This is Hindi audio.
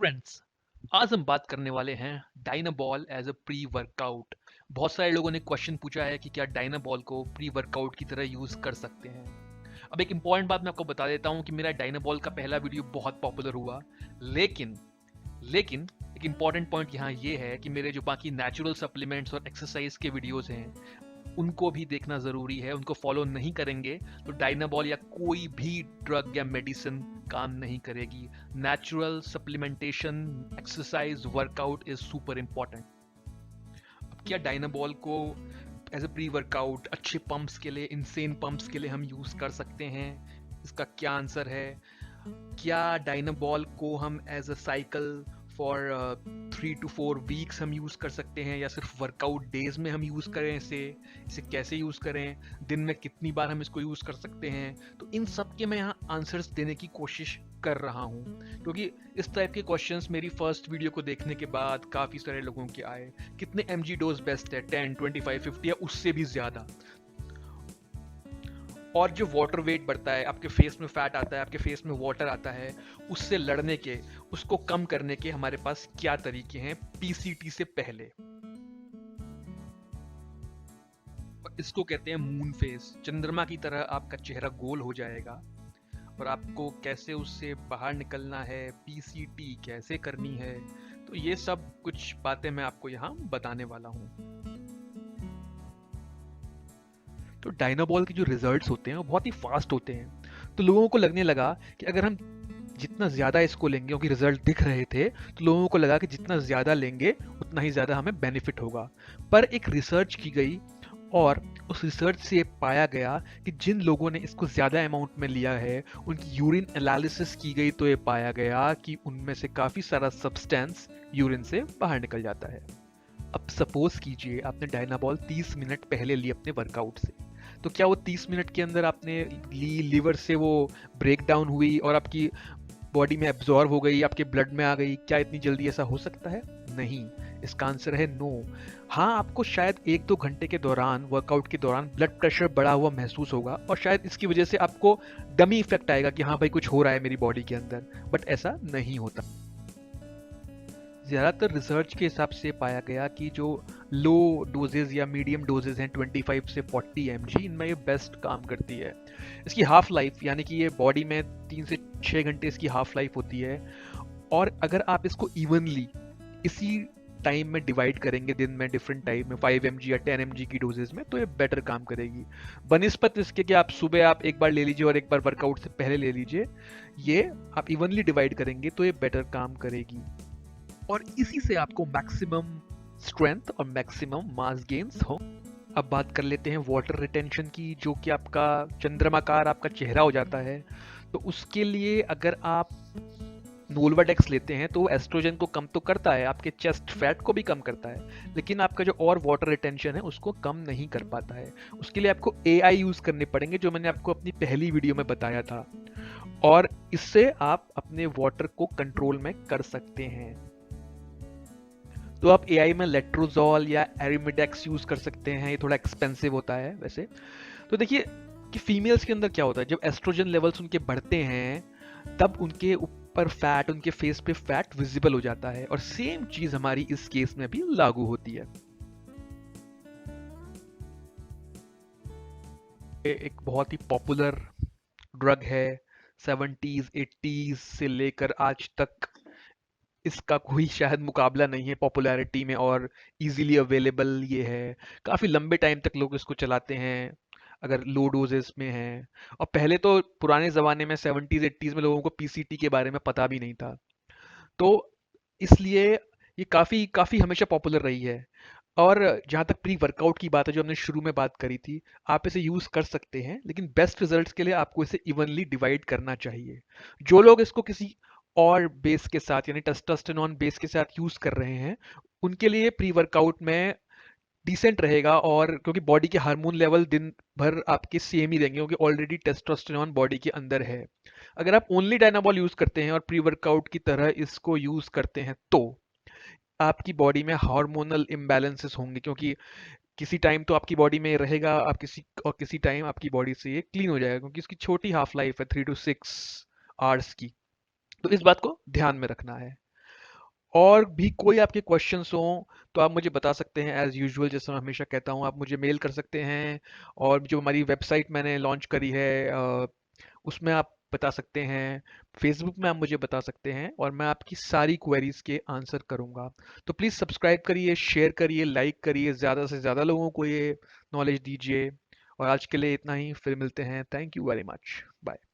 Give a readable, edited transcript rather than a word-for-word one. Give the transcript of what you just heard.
फ्रेंड्स, आज हम बात करने वाले हैं Dianabol as a pre workout. बहुत सारे लोगों ने क्वेश्चन पूछा है कि क्या डायनाबॉल को प्री वर्कआउट की तरह यूज कर सकते हैं। अब एक इंपॉर्टेंट बात मैं आपको बता देता हूं कि मेरा डायनाबॉल का पहला वीडियो बहुत पॉपुलर हुआ, लेकिन लेकिन एक इंपॉर्टेंट पॉइंट यहाँ ये है कि मेरे जो बाकी नेचुरल सप्लीमेंट्स और एक्सरसाइज के वीडियोस हैं उनको भी देखना ज़रूरी है। उनको फॉलो नहीं करेंगे तो डायनाबॉल या कोई भी ड्रग या मेडिसिन काम नहीं करेगी। Natural supplementation, exercise, workout is super important. अब क्या डायनाबॉल को एज अ प्री वर्कआउट अच्छे पंप्स के लिए, इनसेन पंप्स के लिए हम यूज़ कर सकते हैं? इसका क्या आंसर है? क्या डायनाबॉल को हम as a cycle for 3 to 4 weeks हम यूज़ कर सकते हैं, या सिर्फ वर्कआउट डेज में हम यूज़ करें इसे कैसे यूज़ करें, दिन में कितनी बार हम इसको यूज़ कर सकते हैं? तो इन सब के मैं यहाँ आंसर्स देने की कोशिश कर रहा हूँ, क्योंकि इस टाइप के क्वेश्चंस मेरी फर्स्ट वीडियो को देखने के बाद काफ़ी सारे लोगों के आए। कितने mg डोज बेस्ट है? 10, 25, 50 या उससे भी ज़्यादा? और जो वाटर वेट बढ़ता है, आपके फेस में फैट आता है, आपके फेस में वाटर आता है, उससे लड़ने के, उसको कम करने के हमारे पास क्या तरीके हैं पीसीटी से पहले? इसको कहते हैं मून फेस। चंद्रमा की तरह आपका चेहरा गोल हो जाएगा, और आपको कैसे उससे बाहर निकलना है, पीसीटी कैसे करनी है, तो ये सब कुछ बातें मैं आपको यहाँ बताने वाला हूँ। तो डायनाबॉल के जो रिजल्ट्स होते हैं वो बहुत ही फास्ट होते हैं, तो लोगों को लगने लगा कि अगर हम जितना ज़्यादा इसको लेंगे, क्योंकि रिजल्ट दिख रहे थे, तो लोगों को लगा कि जितना ज़्यादा लेंगे उतना ही ज़्यादा हमें बेनिफिट होगा। पर एक रिसर्च की गई, और उस रिसर्च से पाया गया कि जिन लोगों ने इसको ज़्यादा अमाउंट में लिया है उनकी यूरिन एनालिसिस की गई, तो ये पाया गया कि उनमें से काफ़ी सारा सब्सटेंस यूरिन से बाहर निकल जाता है। अब सपोज कीजिए आपने डायनाबॉल 30 मिनट पहले ली अपने वर्कआउट से, तो क्या वो 30 मिनट के अंदर आपने ली, लीवर से वो ब्रेक डाउन हुई और आपकी बॉडी में एब्जॉर्ब हो गई, आपके ब्लड में आ गई? क्या इतनी जल्दी ऐसा हो सकता है? नहीं। इसका आंसर है नो। हाँ, आपको शायद 1-2 घंटे के दौरान, वर्कआउट के दौरान ब्लड प्रेशर बढ़ा हुआ महसूस होगा, और शायद इसकी वजह से आपको डमी इफेक्ट आएगा कि हाँ भाई कुछ हो रहा है मेरी बॉडी के अंदर, बट ऐसा नहीं होता। ज़्यादातर रिसर्च के हिसाब से पाया गया कि जो लो डोजेज या मीडियम डोजेज हैं 25 से 40 mg, इनमें ये बेस्ट काम करती है। इसकी हाफ लाइफ, यानी कि ये बॉडी में 3 से 6 घंटे इसकी हाफ लाइफ होती है, और अगर आप इसको इवनली इसी टाइम में डिवाइड करेंगे, दिन में डिफरेंट टाइम में 5 mg या 10 mg की डोजेज में, तो ये बेटर काम करेगी बनिस्पत इसके कि आप सुबह आप एक बार ले लीजिए और एक बार वर्कआउट से पहले ले लीजिए। ये आप इवनली डिवाइड करेंगे तो ये बेटर काम करेगी, और इसी से आपको मैक्सिमम स्ट्रेंथ और मैक्सिमम मास गेन्स हो। अब बात कर लेते हैं वाटर रिटेंशन की, जो कि आपका चंद्रमाकार आपका चेहरा हो जाता है। तो उसके लिए अगर आप नोल्वाडेक्स लेते हैं तो एस्ट्रोजन को कम तो करता है, आपके चेस्ट फैट को भी कम करता है, लेकिन आपका जो और वाटर रिटेंशन है उसको कम नहीं कर पाता है। उसके लिए आपको एआई यूज करने पड़ेंगे, जो मैंने आपको अपनी पहली वीडियो में बताया था, और इससे आप अपने वाटर को कंट्रोल में कर सकते हैं। तो आप एआई में लेट्रोजोल या एरिमिडेक्स यूज कर सकते हैं, ये थोड़ा एक्सपेंसिव होता है वैसे। तो देखिए कि फीमेल्स के अंदर क्या होता है, जब एस्ट्रोजन लेवल्स उनके बढ़ते हैं तब उनके ऊपर फैट, उनके फेस पे फैट विजिबल हो जाता है, और सेम चीज हमारी इस केस में भी लागू होती है। ये एक बहुत ही पॉपुलर ड्रग है, 70s 80s से लेकर आज तक इसका कोई शायद मुकाबला नहीं है पॉपुलैरिटी में, और इजीली अवेलेबल ये है। काफ़ी लंबे टाइम तक लोग इसको चलाते हैं अगर लो डोजेस में है। और पहले तो पुराने ज़माने में 70s 80s में लोगों को पीसीटी के बारे में पता भी नहीं था, तो इसलिए ये काफ़ी काफ़ी हमेशा पॉपुलर रही है। और जहाँ तक प्री वर्कआउट की बात है, जो हमने शुरू में बात करी थी, आप इसे यूज़ कर सकते हैं, लेकिन बेस्ट रिजल्ट्स के लिए आपको इसे इवनली डिवाइड करना चाहिए। जो लोग इसको किसी और बेस के साथ, यानी टेस्टोस्टेरोन बेस के साथ यूज़ कर रहे हैं, उनके लिए प्री वर्कआउट में डिसेंट रहेगा, और क्योंकि बॉडी के हार्मोन लेवल दिन भर आपके सेम ही रहेंगे, क्योंकि ऑलरेडी टेस्टोस्टेरोन बॉडी के अंदर है। अगर आप ओनली डायनाबॉल यूज़ करते हैं और प्री वर्कआउट की तरह इसको यूज़ करते हैं, तो आपकी बॉडी में हार्मोनल इम्बैलेंसेस होंगे, क्योंकि किसी टाइम तो आपकी बॉडी में रहेगा, आप किसी टाइम आपकी बॉडी से ये क्लीन हो जाएगा, क्योंकि इसकी छोटी हाफ लाइफ है 3 to 6 आवर्स की। तो इस बात को ध्यान में रखना है। और भी कोई आपके क्वेश्चंस हों तो आप मुझे बता सकते हैं, एज़ यूजुअल जैसे मैं हमेशा कहता हूँ, आप मुझे मेल कर सकते हैं। और जो हमारी वेबसाइट मैंने लॉन्च करी है उसमें आप बता सकते हैं, फेसबुक में आप मुझे बता सकते हैं, और मैं आपकी सारी क्वेरीज के आंसर करूँगा। तो प्लीज़ सब्सक्राइब करिए, शेयर करिए, लाइक करिए, ज़्यादा से ज़्यादा लोगों को ये नॉलेज दीजिए। और आज के लिए इतना ही, फिर मिलते हैं। Thank you very much. Bye.